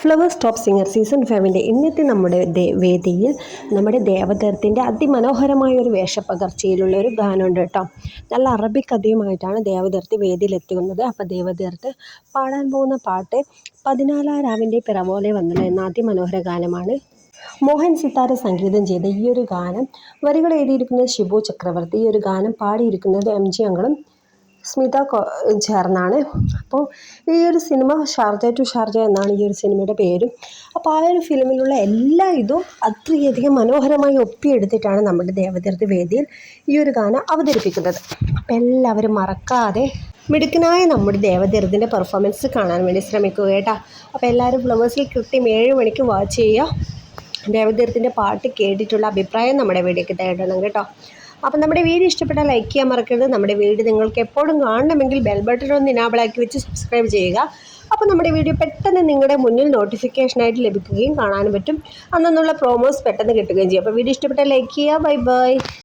Flowers top singer season 5 ഇന്നത്തെ നമ്മുടെ വേദിയിൽ നമ്മുടെ ദേവതീർത്തിൻ്റെ അതിമനോഹരമായ ഒരു വേഷപ്പകർച്ചയിലുള്ള ഒരു ഗാനമുണ്ട് കേട്ടോ. നല്ല അറബിക് കഥയുമായിട്ടാണ് ദേവതീർത്ത് വേദിയിലെത്തുന്നത്. അപ്പോൾ ദേവതീർത്ത് പാടാൻ പോകുന്ന പാട്ട് 14 രാവിൻ്റെ പിറ പോലെ വന്നത് എന്ന അതിമനോഹര ഗാനമാണ്. മോഹൻ സിത്താര സംഗീതം ചെയ്ത ഈ ഒരു ഗാനം വരികൾ എഴുതിയിരിക്കുന്നത് ഷിബു ചക്രവർത്തി. ഈ ഒരു ഗാനം പാടിയിരിക്കുന്നത് MG അങ്കിളും സ്മിത ചേർന്നാണ്. അപ്പോൾ ഈ ഒരു സിനിമ ഷാർജ ടു ഷാർജ എന്നാണ് ഈ ഒരു സിനിമയുടെ പേരും. അപ്പോൾ ആ ഒരു ഫിലിമിലുള്ള എല്ലാ ഇതും അത്രയധികം മനോഹരമായി ഒപ്പിയെടുത്തിട്ടാണ് നമ്മുടെ ദേവതീർത്ത് വേദിയിൽ ഈ ഒരു ഗാനം അവതരിപ്പിക്കുന്നത്. അപ്പോൾ എല്ലാവരും മറക്കാതെ മിടുക്കനായ നമ്മുടെ ദേവതീർത്തിൻ്റെ പെർഫോമൻസ് കാണാൻ വേണ്ടി ശ്രമിക്കുക കേട്ടോ. അപ്പോൾ എല്ലാവരും ഫ്ലവേഴ്സിൽ കൃത്യം 7 മണിക്ക് വാച്ച് ചെയ്യുക. ദേവതീർത്തിൻ്റെ പാട്ട് കേട്ടിട്ടുള്ള അഭിപ്രായം നമ്മുടെ വീഡിയോയ്ക്ക് തേടണം കേട്ടോ. അപ്പം നമ്മുടെ വീഡിയോ ഇഷ്ടപ്പെട്ടാൽ ലൈക്ക് ചെയ്യാൻ മറക്കരുത്. നമ്മുടെ വീഡിയോ നിങ്ങൾക്ക് എപ്പോഴും കാണണമെങ്കിൽ ബെൽ ബട്ടൺ ഒന്ന് ഇനാബിളാക്കി വെച്ച് സബ്സ്ക്രൈബ് ചെയ്യുക. അപ്പോൾ നമ്മുടെ വീഡിയോ പെട്ടെന്ന് നിങ്ങളുടെ മുന്നിൽ നോട്ടിഫിക്കേഷനായിട്ട് ലഭിക്കുകയും കാണാനും പറ്റും. അന്നുള്ള പ്രോമോസ് പെട്ടെന്ന് കിട്ടുകയും ചെയ്യും. അപ്പോൾ വീഡിയോ ഇഷ്ടപ്പെട്ടാൽ ലൈക്ക് ചെയ്യുക. Bye bye.